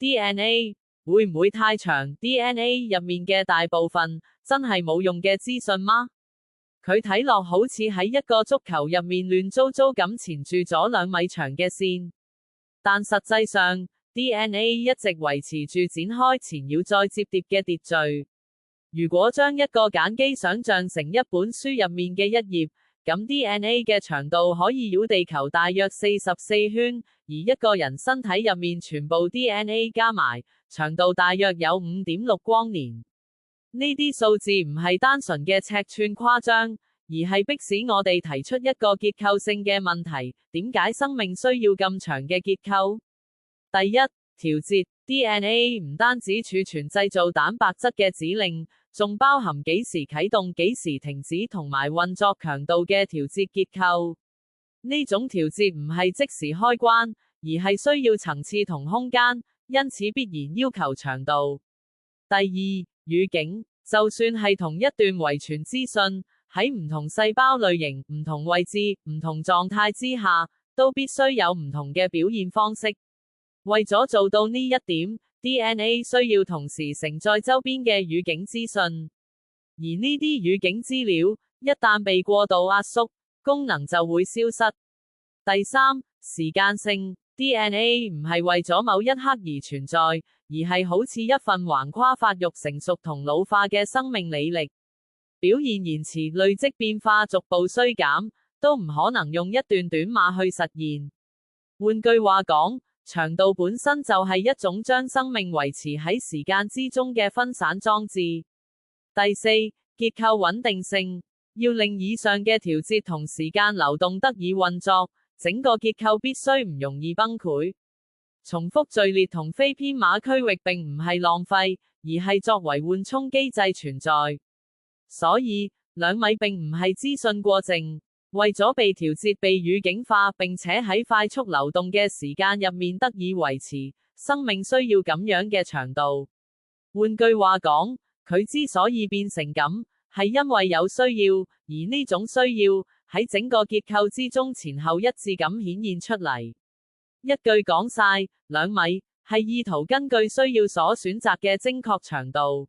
DNA 會唔會太長 ？DNA 入面嘅大部分真係冇用嘅資訊嗎？佢睇落好似喺一個足球入面亂糟糟咁纏住咗2米長嘅線，但實際上 DNA 一直維持住展開纏繞再摺疊嘅秩序。如果將一個鹼基想像成一本書入面嘅一頁，咁 DNA 嘅長度可以繞地球大約44圈，而一個人身體入面全部 DNA 加埋，長度大約有 5.6 光年。呢啲數字唔係單純嘅尺寸誇張，而係迫使我哋提出一個結構性嘅問題：點解生命需要咁長嘅結構？第一，調節 DNA 唔單止儲存製造蛋白質嘅指令，仲包含幾時啟動、幾時停止同埋運作強度嘅調節結構。呢種調節唔係即時開關，而係需要層次同空間，因此必然要求長度。第二，語境，就算係同一段遺傳資訊，喺唔同細胞類型、唔同位置、唔同狀態之下，都必須有唔同嘅表現方式。為咗做到呢一點， DNA 需要同時承載周邊嘅語境資訊，而呢啲語境資料一旦被過度壓縮，功能就會消失。第三，時間性， DNA 唔係為咗某一刻而存在，而係好似一份橫跨發育成熟同老化嘅生命履歷，表現延遲、累積變化、逐步衰減，都唔可能用一段短碼去實現。換句話講，長度本身就係一種將生命維持喺時間之中嘅分散裝置。第四，結構穩定性，要令以上嘅調節同時間流動得以運作，整個結構必須唔容易崩潰。重複序列同非編碼區域並唔係浪費，而係作為緩衝機制存在。所以2米並唔係資訊過剩。為咗被調節、被語境化，並且喺快速流動嘅時間入面得以維持，生命需要咁樣嘅長度。換句話講，佢之所以變成咁，係因為有需要，而呢種需要喺整個結構之中前後一致咁顯現出嚟。一句講晒，2米係意圖根據需要所選擇嘅精確長度。